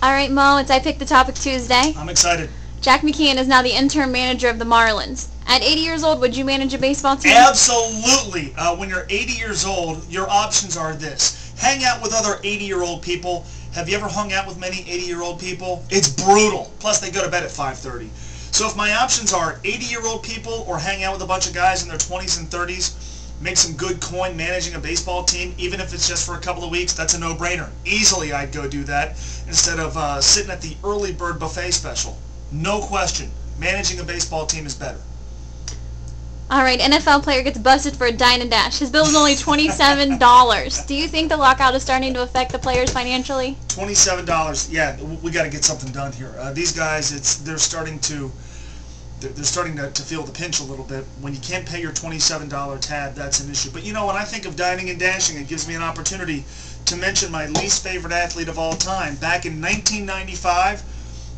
All right, Mo, it's I Pick the Topic Tuesday. I'm excited. Jack McKeon is now the interim manager of the Marlins. At 80 years old, would you manage a baseball team? Absolutely. When you're 80 years old, your options are this. Hang out with other 80-year-old people. Have you ever hung out with many 80-year-old people? It's brutal. Plus, they go to bed at 5:30. So if my options are 80-year-old people or hang out with a bunch of guys in their 20s and 30s, make some good coin managing a baseball team, even if it's just for a couple of weeks, that's a no-brainer. Easily I'd go do that instead of sitting at the early bird buffet special. No question. Managing a baseball team is better. All right, NFL player gets busted for a dine and dash. His bill is only $27. Do you think the lockout is starting to affect the players financially? $27. Yeah, we got to get something done here. These guys, they're starting to feel the pinch a little bit. When you can't pay your $27 tab, that's an issue. But you know, when I think of dining and dashing, it gives me an opportunity to mention my least favorite athlete of all time. Back in 1995,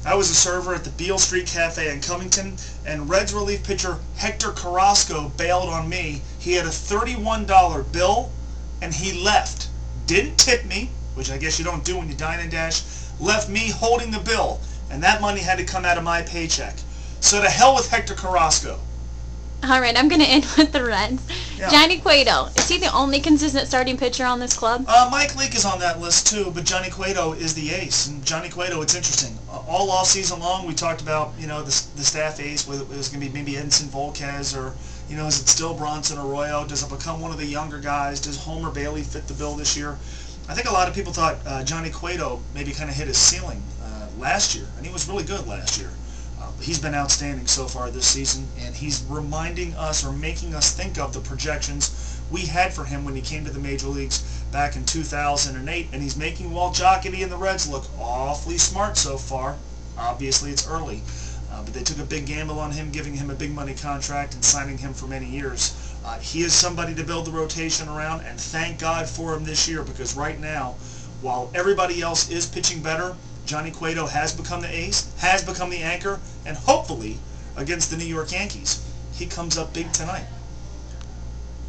I was a server at the Beale Street Cafe in Covington, and Reds relief pitcher Hector Carrasco bailed on me. He had a $31 bill, and he left. Didn't tip me, which I guess you don't do when you dine and dash, left me holding the bill, and that money had to come out of my paycheck. So to hell with Hector Carrasco. All right, I'm going to end with the Reds. Yeah. Johnny Cueto, is he the only consistent starting pitcher on this club? Mike Leake is on that list too, but Johnny Cueto is the ace. And Johnny Cueto, it's interesting. All off season long, we talked about, you know, the staff ace, whether it was going to be maybe Edinson Volquez or, you know, is it still Bronson Arroyo? Does it become one of the younger guys? Does Homer Bailey fit the bill this year? I think a lot of people thought Johnny Cueto maybe kind of hit his ceiling last year, and he was really good last year. He's been outstanding so far this season, and he's reminding us or making us think of the projections we had for him when he came to the major leagues back in 2008, and he's making Walt Jocketty and the Reds look awfully smart so far. Obviously, it's early, but they took a big gamble on him, giving him a big money contract and signing him for many years. He is somebody to build the rotation around, and thank God for him this year, because right now, while everybody else is pitching better, Johnny Cueto has become the ace, has become the anchor, and hopefully, against the New York Yankees, he comes up big tonight.